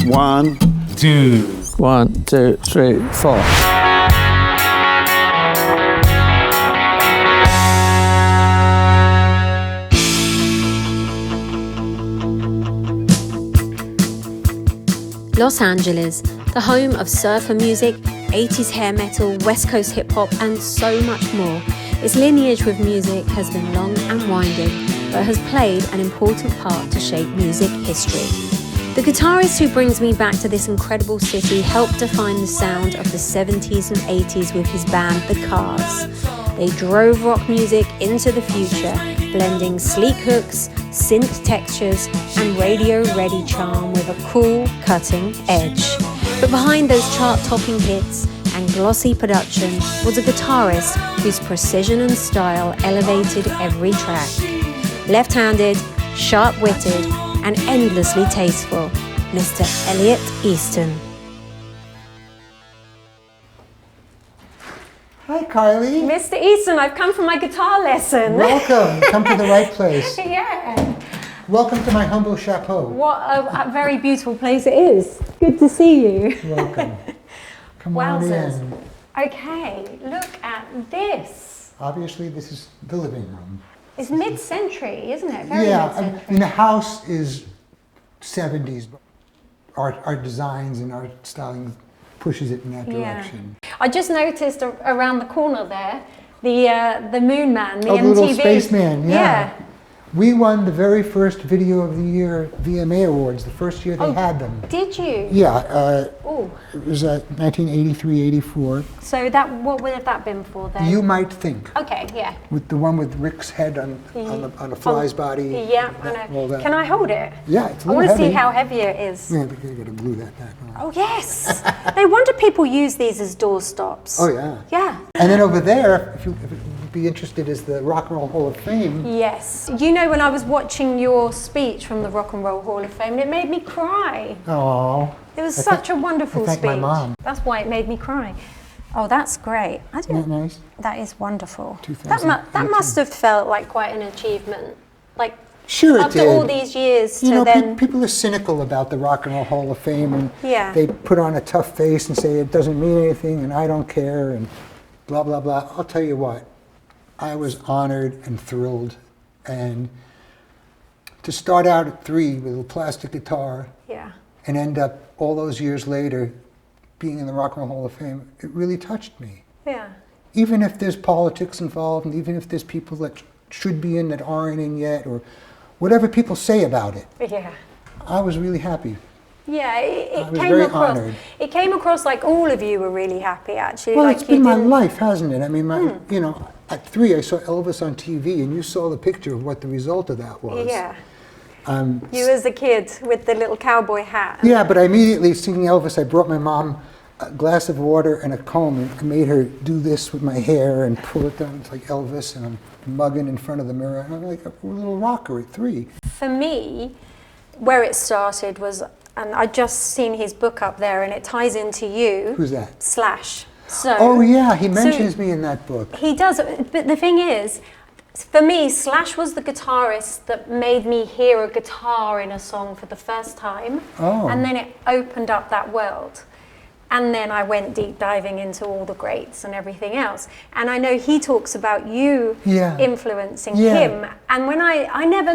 1, 2. 1, 2, 3, 4. Los Angeles, the home of surfer music, 80s hair metal, West Coast hip hop, and so much more. Its lineage with music has been long and winding, but has played an important part to shape music history. The guitarist who brings me back to this incredible city helped define the sound of the 70s and 80s with his band, The Cars. They drove rock music into the future, blending sleek hooks, synth textures, and radio-ready charm with a cool, cutting edge. But behind those chart-topping hits and glossy production was a guitarist whose precision and style elevated every track. Left-handed, sharp-witted, and endlessly tasteful, Mr. Elliot Easton. Hi, Kylie. Mr. Easton, I've come for my guitar lesson. Welcome. Come to the right place. Yeah. Welcome to my humble chapeau. What a very beautiful place it is. Good to see you. Welcome. Come on in. Okay, look at this. Obviously, this is the living room. It's mid-century, isn't it? Very yeah, mid-century. I mean, the house is 70s, but our designs and our styling pushes it in that direction. I just noticed around the corner there, the Moon Man, the MTV. Little spaceman, yeah. We won the very first Video of the Year VMA Awards, the first year they had them. Did you? Yeah, it was 1983, 84. So what would have that been for then? You Might Think. Okay, yeah. With the one with Rick's head on a fly's body. Yeah, I know. All that. Can I hold it? Yeah, it's a little heavy. I want to see how heavy it is. Yeah, but you got to glue that back on. Oh yes! No wonder people use these as door stops. Oh yeah. Yeah. And then over there, if you'd be interested, is the Rock and Roll Hall of Fame. Yes. You know, when I was watching your speech from the Rock and Roll Hall of Fame, it made me cry. Oh. It was such a wonderful speech. My mom. That's why it made me cry. Oh, that's great. Isn't that nice? That is wonderful. That must have felt like quite an achievement. Like, sure, after all these years, you know, people are cynical about the Rock and Roll Hall of Fame, and they put on a tough face and say it doesn't mean anything, and I don't care, and blah blah blah. I'll tell you what, I was honored and thrilled, and to start out at 3 with a plastic guitar, and end up all those years later being in the Rock and Roll Hall of Fame, it really touched me. Yeah. Even if there's politics involved, and even if there's people that should be in that aren't in yet, or whatever people say about it. Yeah. I was really happy. Yeah, I was very honored. It came across like all of you were really happy, actually. Well, like it's been my life, hasn't it? I mean, you know, at 3 I saw Elvis on TV, and you saw the picture of what the result of that was. Yeah. You as a kid with the little cowboy hat. Yeah, but I immediately, seeing Elvis, I brought my mom a glass of water and a comb, and I made her do this with my hair and pull it down. It's like Elvis, and I'm mugging in front of the mirror, and I'm like a little rocker at 3. For me, where it started was, and I just seen his book up there, and it ties into you. Who's that? Slash. So. Oh yeah, he mentions me in that book. He does, but the thing is, for me, Slash was the guitarist that made me hear a guitar in a song for the first time. Oh. And then it opened up that world. And then I went deep diving into all the greats and everything else. And I know he talks about you influencing him. And when I never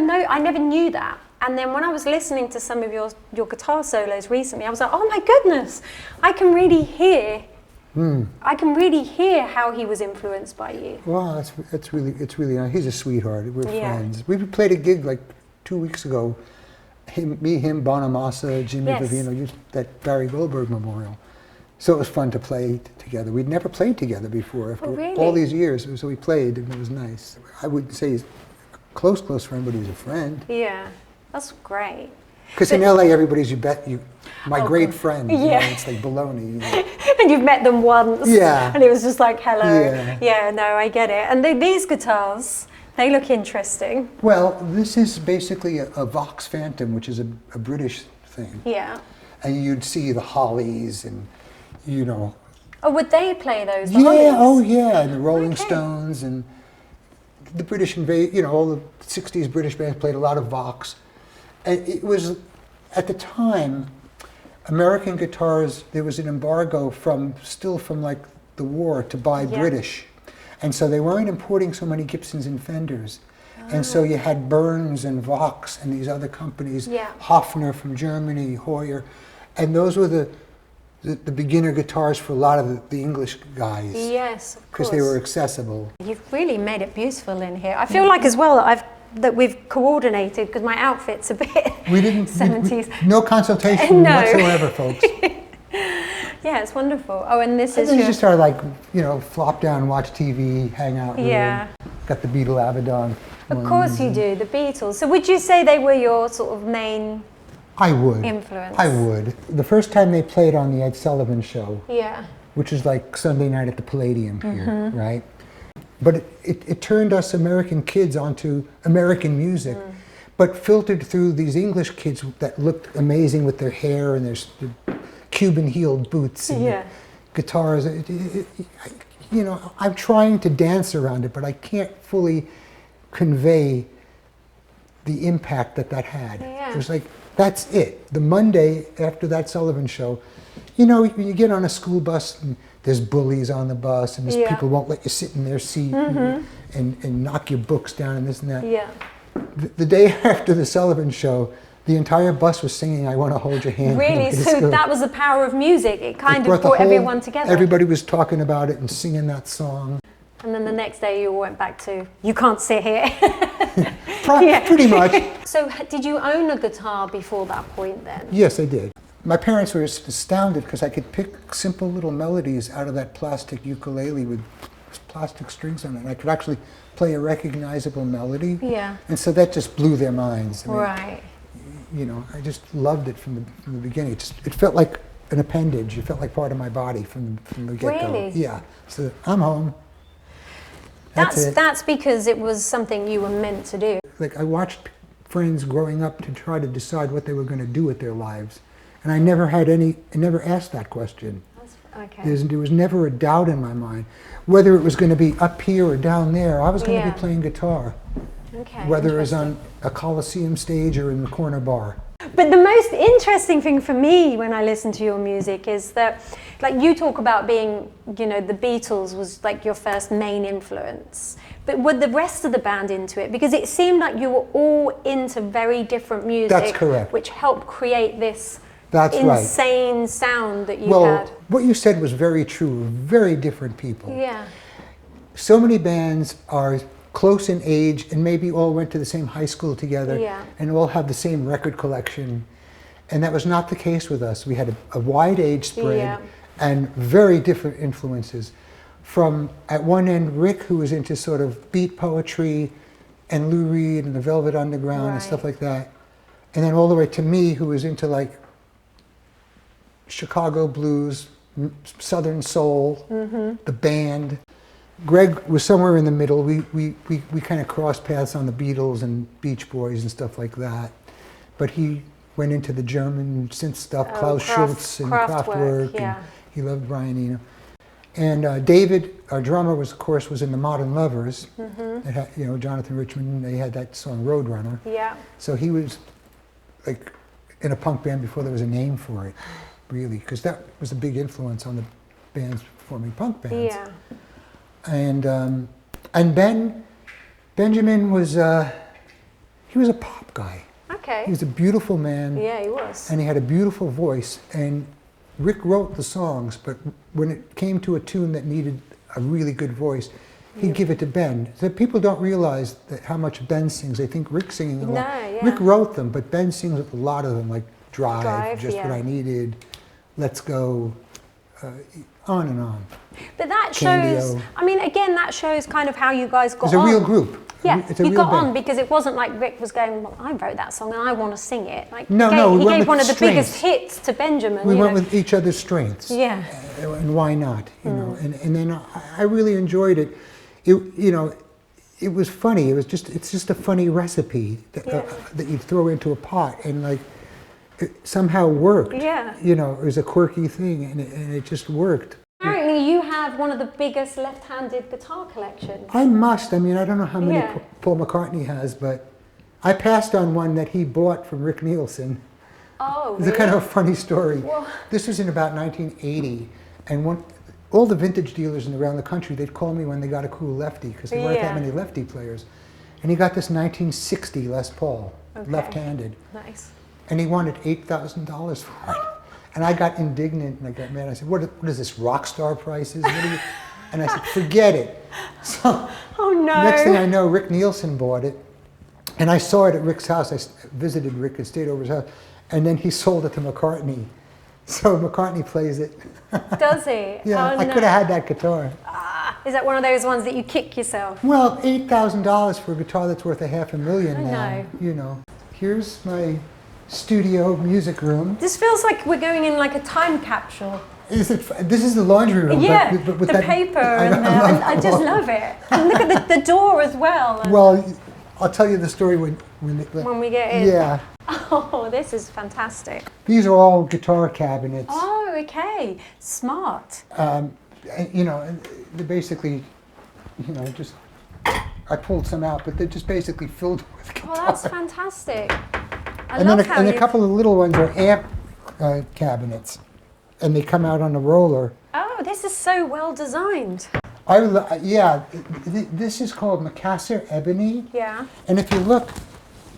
knew that. And then when I was listening to some of your guitar solos recently, I was like, oh my goodness, I can really hear how he was influenced by you. Wow, it's really nice. He's a sweetheart. We're friends. We played a gig like 2 weeks ago. Him, Bonamassa, Jimmy Vivino, that Barry Goldberg memorial. So it was fun to play together. We'd never played together before after all these years. So we played, and it was nice. I wouldn't say he's a close friend, but he's a friend. Yeah, that's great. Because in LA, everybody's my great friend. You know, it's like baloney. You know. And you've met them once. Yeah. And it was just like, hello. Yeah, no, I get it. And these guitars, they look interesting. Well, this is basically a Vox Phantom, which is a British thing. Yeah. And you'd see the Hollies and, you know. Oh, would they play those? And the Rolling Stones and the British all the 60s British bands played a lot of Vox. And it was, at the time, American guitars, there was an embargo still from like the war to buy British. And so they weren't importing so many Gibsons and Fenders. And so you had Burns and Vox and these other companies, Hofner from Germany, Hoyer. And those were the beginner guitars for a lot of the English guys. Yes, of course. Because they were accessible. You've really made it beautiful in here. I feel like as well that we've coordinated, because my outfit's a bit 70s. No consultation whatsoever, folks. Yeah, it's wonderful. Oh, and this is you just sort of like, flop down, watch TV, hang out. Yeah. Got the Beatle Abaddon. Of course you do, the Beatles. So would you say they were your sort of main influence? I would. The first time they played on the Ed Sullivan Show, which is like Sunday night at the Palladium here, right? But it turned us American kids onto American music, but filtered through these English kids that looked amazing with their hair and their Cuban-heeled boots and guitars. I'm trying to dance around it, but I can't fully convey the impact that had. It was like, that's it. The Monday after that Sullivan Show, you get on a school bus and there's bullies on the bus and people won't let you sit in their seat and knock your books down and this and that. The day after the Sullivan Show, the entire bus was singing "I Want to Hold Your Hand." Really? So that was the power of music. It kind of brought everyone together. Everybody was talking about it and singing that song. And then the next day you went back to, you can't sit here. Pretty much. So did you own a guitar before that point then? Yes, I did. My parents were astounded because I could pick simple little melodies out of that plastic ukulele with plastic strings on it. And I could actually play a recognizable melody. Yeah. And so that just blew their minds. Right. I just loved it from the beginning. It felt like an appendage. It felt like part of my body from the get-go. Really? Yeah. So I'm home. That's because it was something you were meant to do. Like I watched friends growing up to try to decide what they were going to do with their lives. And I never asked that question. Okay. There was never a doubt in my mind. Whether it was going to be up here or down there, I was going to be playing guitar. Okay. Whether it was on a Coliseum stage or in the corner bar. But the most interesting thing for me when I listen to your music is that, like you talk about being, the Beatles was like your first main influence. But were the rest of the band into it? Because it seemed like you were all into very different music. That's correct. Which helped create this insane sound that you had. What you said was very true. Very different people. Yeah. So many bands are close in age and maybe all went to the same high school together and all have the same record collection. And that was not the case with us. We had a wide age spread and very different influences. From, at one end, Rick, who was into sort of beat poetry, and Lou Reed and the Velvet Underground and stuff like that. And then all the way to me, who was into like Chicago blues, Southern soul, the band. Greg was somewhere in the middle. We kind of crossed paths on the Beatles and Beach Boys and stuff like that. But he went into the German synth stuff, Klaus Schulze and Kraftwerk, and he loved Brian Eno. And David, our drummer, was in the Modern Lovers. That had, Jonathan Richman. They had that song Roadrunner. Yeah. So he was like in a punk band before there was a name for it, really, because that was a big influence on the bands forming punk bands. Yeah. And Benjamin was he was a pop guy. Okay. He was a beautiful man. Yeah, he was. And he had a beautiful voice. And Rick wrote the songs, but when it came to a tune that needed a really good voice, he'd give it to Ben. So people don't realize how much Ben sings. They think Rick's singing a lot. Rick wrote them, but Ben sings a lot of them, like Drive, Just What I Needed, Let's Go, on and on. But that shows, again, that shows kind of how you guys got on. It's a real group. Yeah, it's a you real got band. on because it wasn't like Rick was going, well, I wrote that song and I want to sing it. Like, no, he gave one of the strengths. biggest hits to Benjamin. We went with each other's strengths. Yeah. And why not? And then I really enjoyed it. It was funny. It's just a funny recipe that you throw into a pot and like it somehow worked. Yeah. It was a quirky thing and it just worked. Apparently you have one of the biggest left-handed guitar collections. I must. I don't know how many Paul McCartney has, but I passed on one that he bought from Rick Nielsen. Oh, It's really? a kind of a funny story. Well, This was in about 1980, and all the vintage dealers around the country, they'd call me when they got a cool lefty, because there weren't that many lefty players. And he got this 1960 Les Paul, left-handed. nice. And he wanted $8,000 for it. And I got indignant and I got mad. I said, what is this, rock star prices? What are you? And I said, forget it. So Oh no. next thing I know, Rick Nielsen bought it. And I saw it at Rick's house. I visited Rick and stayed over his house. And then he sold it to McCartney. So McCartney plays it. Does he? Yeah, Oh, I no. could have had that guitar. Is that one of those ones that you kick yourself? Well, $8,000 for a guitar that's worth $500,000 I now. know. You know. Here's my studio music room. This feels like we're going in like a time capsule. This is the laundry room. Yeah, but with the that, paper I just love it. And look at the door as well. Well, I'll tell you the story when we get in. Yeah. Oh, this is fantastic. These are all guitar cabinets. Oh, okay. Smart. And, you know, and they're basically, you know, just, I pulled some out, but they're just basically filled with guitars. Oh, that's fantastic. And then a couple of little ones are amp cabinets, and they come out on a roller. Oh, this is so well designed. This is called Macassar ebony. Yeah. And if you look,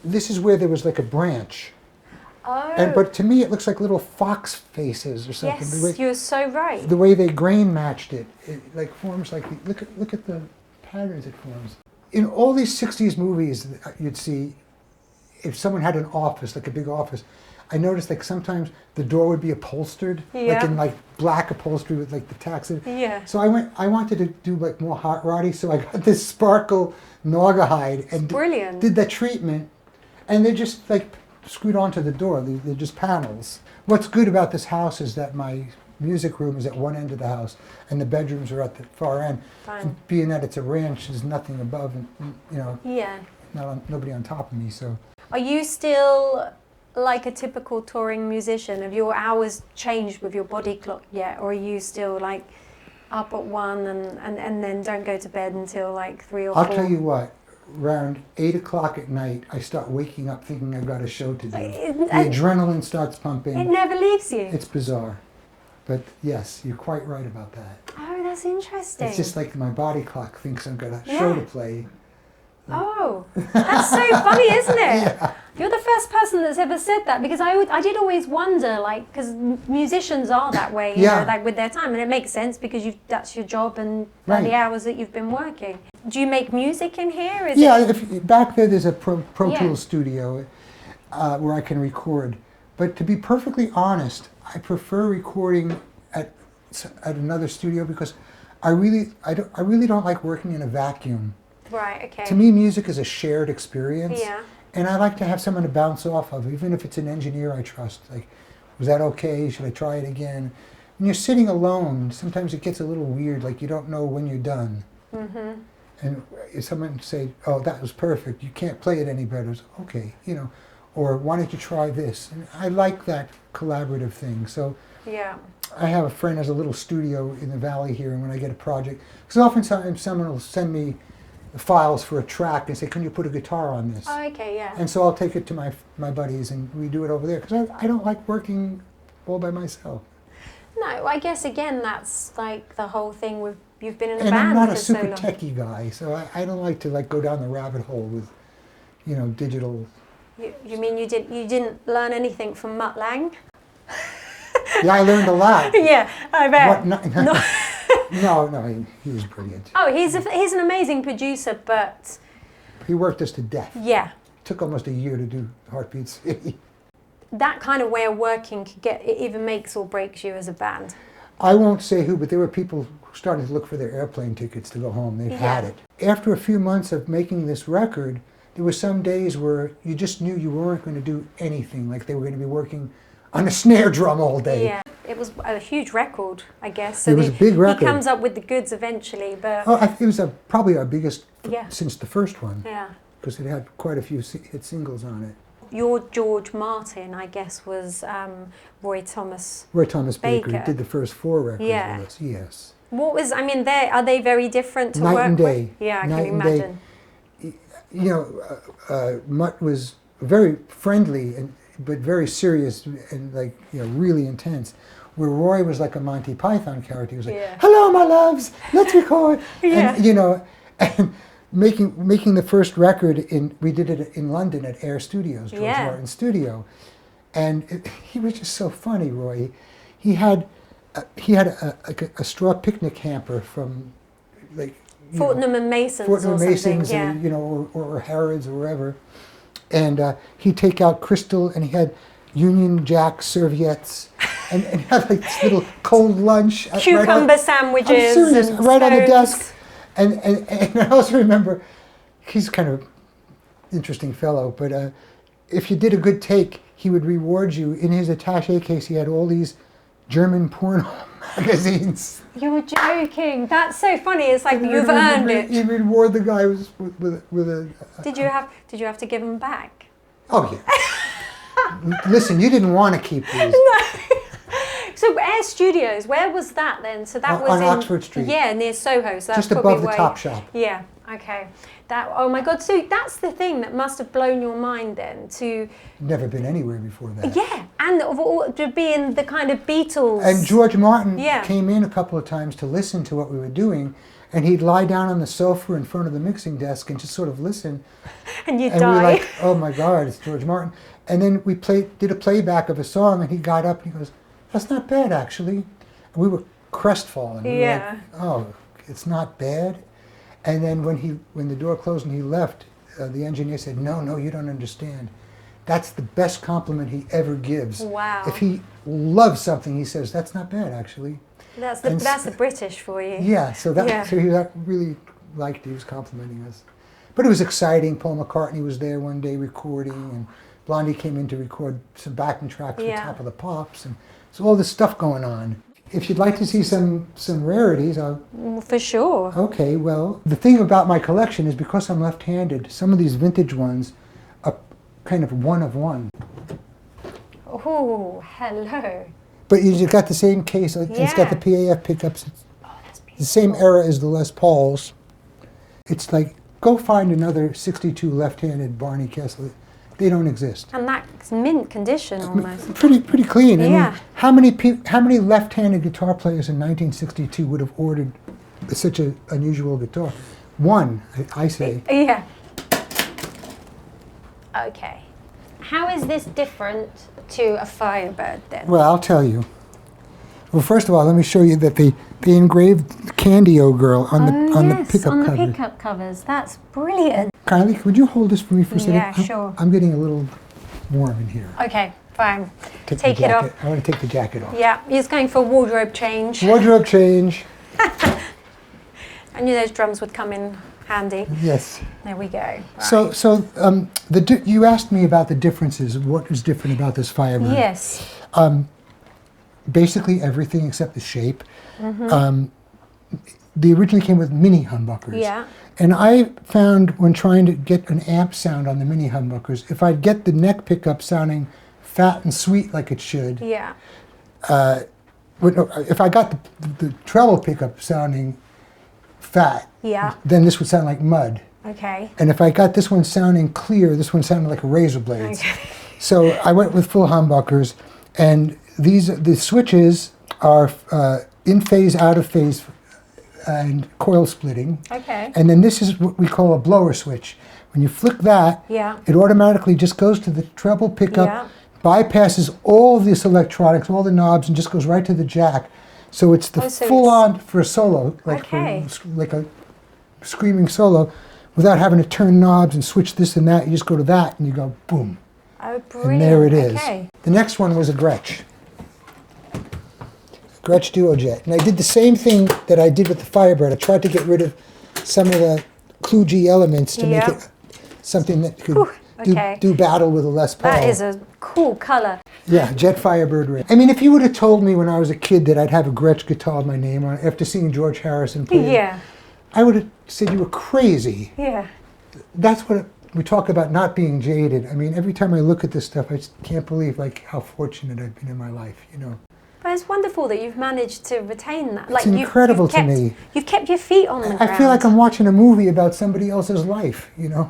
this is where there was like a branch. Oh. But to me, it looks like little fox faces or something. Yes, you're so right. The way they grain matched it like forms like look at the patterns it forms. In all these '60s movies, you'd see if someone had an office, like a big office. I noticed like sometimes the door would be upholstered, like in like black upholstery with like the tacks. Yeah. So I wanted to do like more hot roddy, so I got this sparkle naugahyde and Brilliant. did that treatment, and they're just like screwed onto the door. They're just panels. What's good about this house is that my music room is at one end of the house, and the bedrooms are at the far end. Fine. And being that it's a ranch, there's nothing above, and you know, Yeah. nobody on top of me. So Are you still like a typical touring musician? Have your hours changed with your body clock yet? Or are you still like up at 1 and then don't go to bed until like 3 or 4? I'll tell you what. Around 8 o'clock at night, I start waking up thinking I've got a show to do. The adrenaline starts pumping. It never leaves you. It's bizarre. But yes, you're quite right about that. Oh, that's interesting. It's just like my body clock thinks I've got a show to play. Oh, that's so funny, isn't it? Yeah. You're the first person that's ever said that, because I did always wonder, like, because musicians are that way, you know, like with their time, and it makes sense because that's your job and the hours that you've been working. Do you make music in here? Back there's a Pro Tools studio where I can record. But to be perfectly honest, I prefer recording at another studio because I really don't like working in a vacuum. Right, okay. To me, music is a shared experience. Yeah. And I like to have someone to bounce off of, even if it's an engineer I trust. Like, was that okay? Should I try it again? When you're sitting alone, sometimes it gets a little weird, like you don't know when you're done. Mm-hmm. And if someone say, oh, that was perfect, you can't play it any better. It's okay, you know. Or why don't you try this? And I like that collaborative thing. So yeah. I have a friend who has a little studio in the valley here, and when I get a project, because oftentimes someone will send me the files for a track and say, can you put a guitar on this? Oh, okay, yeah. And so I'll take it to my buddies and we do it over there, because I don't like working all by myself. No, I guess again that's like the whole thing with you've been in a and band I'm not for a super so long. techie guy, so I don't like to like go down the rabbit hole with, you know, digital. You mean you didn't learn anything from Mutt Lange? Yeah, I learned a lot. Yeah, I bet. What, no, he was brilliant. Oh, he's an amazing producer, but he worked us to death. Yeah. It took almost a year to do Heartbeat City. That kind of way of working it either makes or breaks you as a band. I won't say who, but there were people who started to look for their airplane tickets to go home. They've had it. After a few months of making this record, there were some days where you just knew you weren't going to do anything, like they were going to be working on a snare drum all day. Yeah, it was a huge record, I guess. So it was a big record. He comes up with the goods eventually, but... Oh, it was probably our biggest since the first one. Yeah. Because it had quite a few hit singles on it. Your George Martin, I guess, was Roy Thomas Baker did the first 4 records with us, yes. What was, I mean, are they very different to Night work and day. with? Yeah, I Night can and imagine. Day. You know, Mutt was very friendly, and but very serious and like, you know, really intense. Where Roy was like a Monty Python character. He was like, "Hello, my loves, let's record." And, you know, and making the first record we did it in London at Air Studios, George Martin's studio, and he was just so funny, Roy. He had a straw picnic hamper from like Fortnum and Mason's Fortnum or and Mason's, something, you know, or Harrods or wherever, and he'd take out Crystal, and he had Union Jack serviettes. And have like this little cold lunch. Cucumber sandwiches. I'm serious, and right on the scones. desk. And I also remember, he's kind of interesting fellow, but if you did a good take, he would reward you. In his attaché case, he had all these German porn magazines. You're joking. That's so funny. It's like you've earned it. He would reward the guy with a... Did you have to give them back? Oh, yeah. Listen, you didn't want to keep these. No. So Air Studios, where was that then? So that was on in Oxford Street. Yeah, near Soho. So just that's above the where Top Shop. Yeah. Okay. Oh my God. So that's the thing that must have blown your mind then to. Never been anywhere before that. Yeah, and to be in the kind of Beatles. And George Martin came in a couple of times to listen to what we were doing, and he'd lie down on the sofa in front of the mixing desk and just sort of listen. And you'd die. And we were like, "Oh my God, it's George Martin!" And then we did a playback of a song, and he got up and he goes, "That's not bad, actually." And we were crestfallen. We were like, "Oh, it's not bad." And then when the door closed and he left, the engineer said, "No, you don't understand. That's the best compliment he ever gives. Wow. If he loves something, he says, that's not bad, actually." That's the British for you. Yeah, so he really liked it. He was complimenting us. But it was exciting. Paul McCartney was there one day recording, and Blondie came in to record some backing tracks for Top of the Pops, and so all this stuff going on. If you'd like to see some rarities, for sure. Okay, well, the thing about my collection is because I'm left-handed, some of these vintage ones are kind of one of one. Oh, hello. But you've got the same case. It's got the PAF pickups. Oh, that's beautiful. The same era as the Les Pauls. It's like, go find another 62 left-handed Barney Kessler. They don't exist. And that's mint condition almost. Pretty clean. Yeah. I mean, how many left-handed guitar players in 1962 would have ordered such an unusual guitar? One, I say. Yeah. Okay. How is this different to a Firebird then? Well, I'll tell you. Well, first of all, let me show you that they engraved Candy-O Girl on the pickup on the cover. pickup covers. That's brilliant. Kylie, would you hold this for me for a second? Yeah, sure. I'm getting a little warm in here. Okay, fine. Take it off. I want to take the jacket off. Yeah, he's going for a wardrobe change. Wardrobe change. I knew those drums would come in handy. Yes. There we go. Right. So you asked me about the differences. What is different about this Firebird? Yes. Basically everything except the shape. Mm-hmm. They originally came with mini humbuckers. Yeah. And I found when trying to get an amp sound on the mini humbuckers, if I'd get the neck pickup sounding fat and sweet like it should, yeah. If I got the treble pickup sounding fat, yeah. then this would sound like mud. Okay. And if I got this one sounding clear, this one sounded like razor blades. Okay. So I went with full humbuckers, and the switches are in phase, out of phase, and coil splitting. Okay. And then this is what we call a blower switch. When you flick that, it automatically just goes to the treble pickup, bypasses all this electronics, all the knobs, and just goes right to the jack. So it's the full-on for a solo, like a screaming solo, without having to turn knobs and switch this and that. You just go to that, and you go boom. Oh, brilliant. And there it is. Okay. The next one was a Gretsch. Gretsch Duojet. And I did the same thing that I did with the Firebird. I tried to get rid of some of the kludgy elements to make it something that could do battle with a Les Paul. That is a cool color. Yeah, Jet Firebird red. I mean, if you would have told me when I was a kid that I'd have a Gretsch guitar with my name on it after seeing George Harrison play, I would have said you were crazy. Yeah. That's what we talk about, not being jaded. I mean, every time I look at this stuff, I just can't believe how fortunate I've been in my life, you know. But it's wonderful that you've managed to retain that. It's incredible to me. You've kept your feet on the ground. I feel like I'm watching a movie about somebody else's life, you know.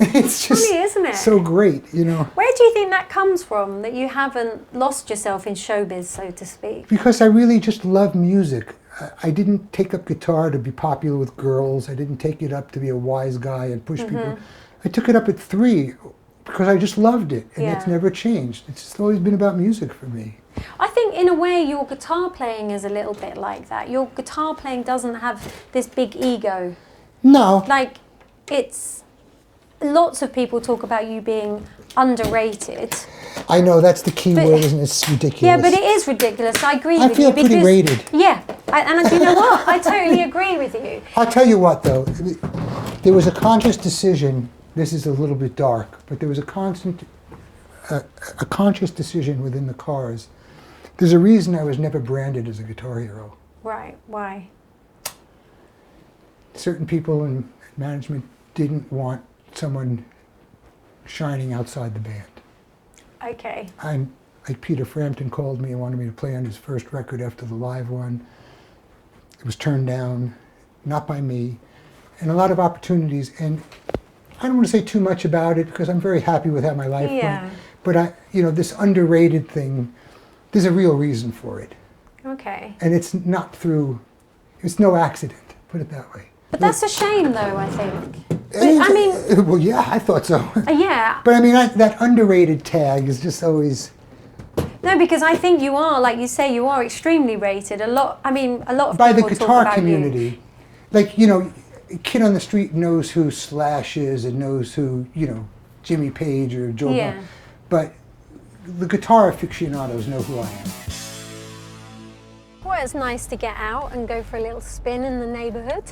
It's just funny, isn't it? So great, you know. Where do you think that comes from, that you haven't lost yourself in showbiz, so to speak? Because I really just love music. I didn't take up guitar to be popular with girls. I didn't take it up to be a wise guy and push people. I took it up at 3 because I just loved it, and it's never changed. It's just always been about music for me. I think in a way your guitar playing is a little bit like that. Your guitar playing doesn't have this big ego. No. Like, it's... Lots of people talk about you being underrated. I know, that's the key word, isn't it? It's ridiculous. Yeah, but it is ridiculous. I agree with you. I feel pretty rated. Yeah, and you know what? I totally agree with you. I'll tell you what, though. There was a conscious decision. This is a little bit dark, but there was a conscious decision within the Cars. There's a reason I was never branded as a guitar hero. Right, why? Certain people in management didn't want someone shining outside the band. Okay. Like Peter Frampton called me and wanted me to play on his first record after the live one. It was turned down, not by me, and a lot of opportunities. And I don't want to say too much about it because I'm very happy with how my life went. But this underrated thing, there's a real reason for it. Okay. And it's no accident, put it that way. But that's a shame, though, I think. I mean... Well, yeah, I thought so. Yeah. But I mean, that underrated tag is just always... No, because I think you are, like you say, you are extremely rated. A lot of people by the talk guitar about community. You. Like, a kid on the street knows who Slash is and knows who, Jimmy Page or Joe Bonn. But the guitar aficionados know who I am. Well, it's nice to get out and go for a little spin in the neighborhood.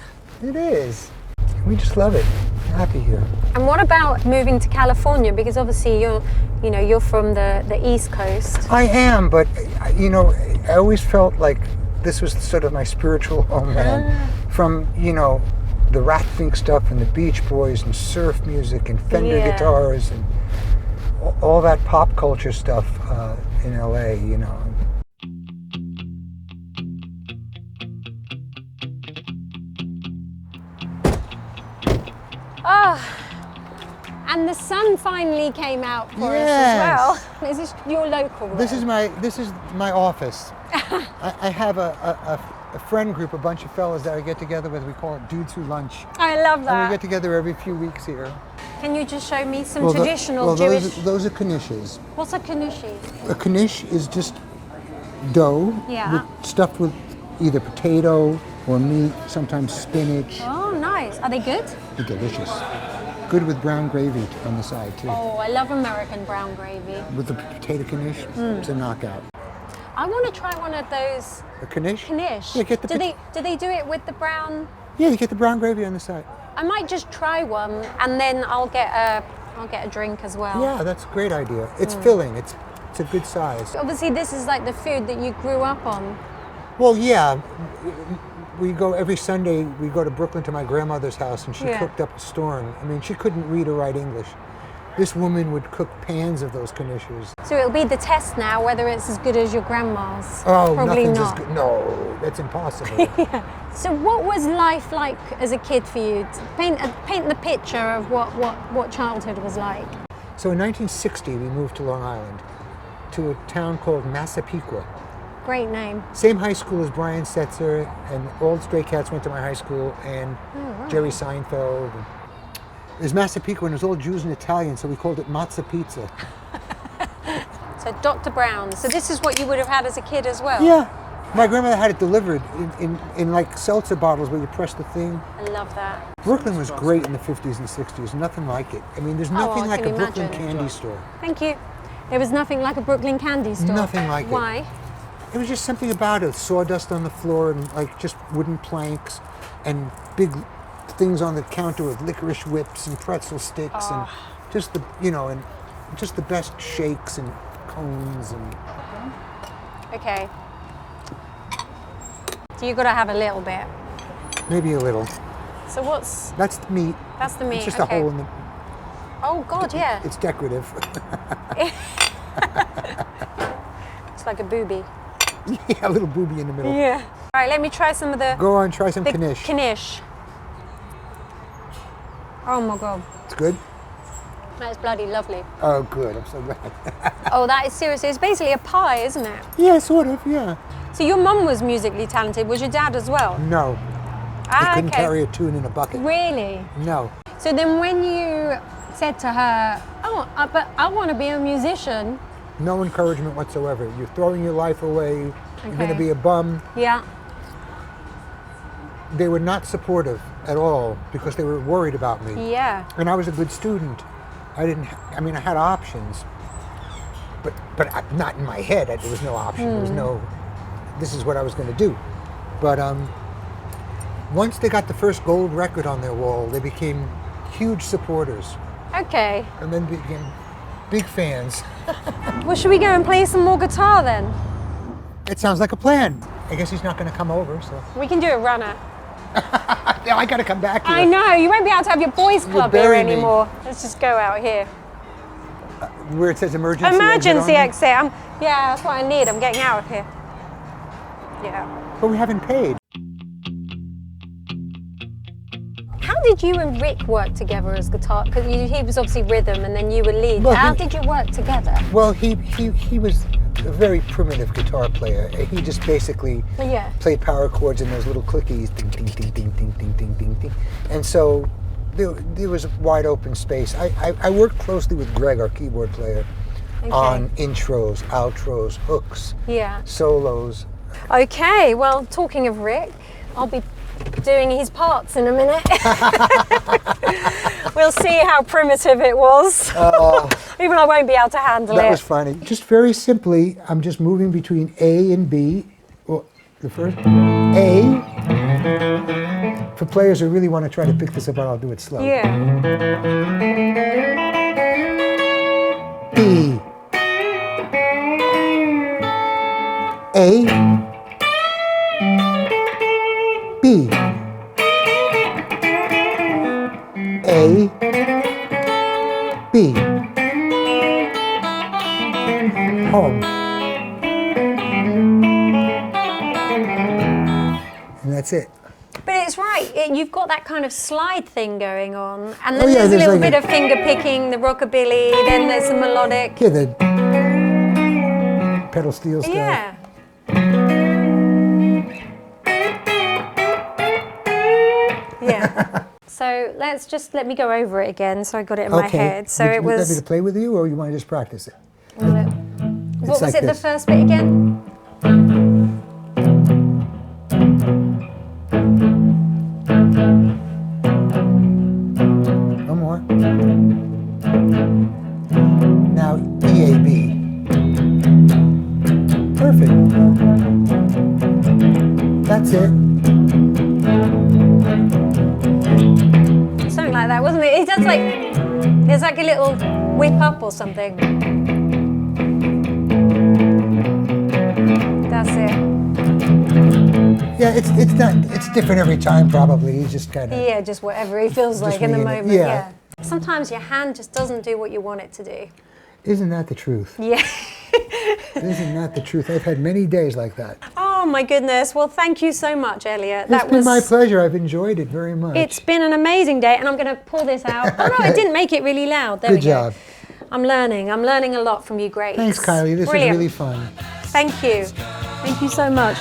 It is. We just love it. I'm happy here. And what about moving to California? Because obviously you're from the East Coast. I am, but I always felt like this was sort of my spiritual homeland. From the Rat Fink stuff and the Beach Boys and surf music and Fender guitars and all that pop culture stuff in LA. Oh, and the sun finally came out for us as well. Is this your local room? This is my office. I have a friend group, a bunch of fellas that I get together with. We call it Dudes Who Lunch. I love that. And we get together every few weeks here. Can you just show me some traditional Jewish... Those are knishes. What's a knish? A knish is just dough stuffed with either potato or meat, sometimes spinach. Oh, nice. Are they good? They're delicious. Good with brown gravy on the side, too. Oh, I love American brown gravy. With the potato knish, it's a knockout. I want to try one of those. A knish? Knish. Yeah, get the... Do they do it with the brown? Yeah, you get the brown gravy on the side. I might just try one, and then I'll get a drink as well. Yeah, that's a great idea. It's filling. It's a good size. Obviously, this is like the food that you grew up on. Well, yeah. We go every Sunday. We go to Brooklyn to my grandmother's house, and she cooked up a storm. I mean, she couldn't read or write English. This woman would cook pans of those knishes. So it'll be the test now whether it's as good as your grandma's. Oh, probably nothing's not. As good. No, that's impossible. So what was life like as a kid for you? Paint the picture of what childhood was like. So in 1960, we moved to Long Island, to a town called Massapequa. Great name. Same high school as Brian Setzer, and all the Stray Cats went to my high school, and Jerry Seinfeld. There's Massapequa, and it was all Jews and Italians, so we called it Matza Pizza. So Dr. Brown's. So this is what you would have had as a kid as well? Yeah. My grandmother had it delivered in like seltzer bottles where you press the thing. I love that. Brooklyn was great in the 50s and 60s. Nothing like it. I mean, there's nothing like a Brooklyn candy store. Thank you. There was nothing like a Brooklyn candy store. Nothing like it. Why? It was just something about it. Sawdust on the floor and like just wooden planks and big things on the counter with licorice whips and pretzel sticks and just the best shakes and cones and. Okay. So you got to have a little bit. Maybe a little. So what's? That's the meat. That's the meat. It's just a hole in the. Oh God, yeah. It's decorative. It's like a booby. Yeah, a little booby in the middle. Yeah. All right, let me try some of the. Go on, try some knish. Knish. Oh my God. It's good? That's bloody lovely. Oh, good. I'm so glad. Oh, that is seriously, it's basically a pie, isn't it? Yeah, sort of, yeah. So your mum was musically talented. Was your dad as well? No. He couldn't carry a tune in a bucket. Really? No. So then when you said to her, oh, but I want to be a musician. No encouragement whatsoever. You're throwing your life away. Okay. You're going to be a bum. Yeah. They were not supportive at all because they were worried about me. Yeah. And I was a good student. I had options, but not in my head. There was no option. There was no, this is what I was going to do. But once they got the first gold record on their wall, they became huge supporters. Okay. And then became big fans. Well, should we go and play some more guitar then? It sounds like a plan. I guess he's not going to come over, so. We can do a runner. I got to come back here. I know, you won't be able to have your boys club here bury anymore. Let's just go out here. Where it says emergency Emergency exit. exit. Yeah, that's what I need. I'm getting out of here. Yeah. But we haven't paid. How did you and Rick work together as guitar? Because he was obviously rhythm and then you were lead. Well, How did you work together? Well, he was a very primitive guitar player. He just basically played power chords in those little clickies, ding, ding, ding, ding, ding, ding, ding, ding, ding. And so there was wide open space. I worked closely with Greg, our keyboard player, on intros, outros, hooks, solos. Okay, well, talking of Rick, I'll be doing his parts in a minute. We'll see how primitive it was. Even I won't be able to handle it. That was funny. Just very simply, I'm just moving between A and B. Well, the first A. For players who really want to try to pick this up, I'll do it slow. Yeah. B. A. B. A. B. Home. And that's it. But it's right, you've got that kind of slide thing going on, and then there's a there's little like bit of finger picking, the rockabilly, then there's the melodic. Yeah, the pedal steel stuff. Yeah. Yeah. So let me go over it again so I got it in my head. So it Would you was. like me to play with you, or you want to just practice it? What was like it, this. the first bit again? One more. Now EAB. Perfect. That's it. Something like that, wasn't it? It does there's like a little whip up or something. That's it. Yeah, it's different every time probably. He's just kind of. Yeah, just whatever he feels like in the moment. Yeah. Sometimes your hand just doesn't do what you want it to do. Isn't that the truth? Yeah. Isn't that the truth? I've had many days like that. Oh my goodness. Well, thank you so much, Elliot. It's been my pleasure. I've enjoyed it very much. It's been an amazing day, and I'm going to pull this out. Oh no, I didn't make it really loud. There we go. Good job. I'm learning a lot from you. Great. Thanks, Kylie. This was really fun. Thank you. Thank you so much.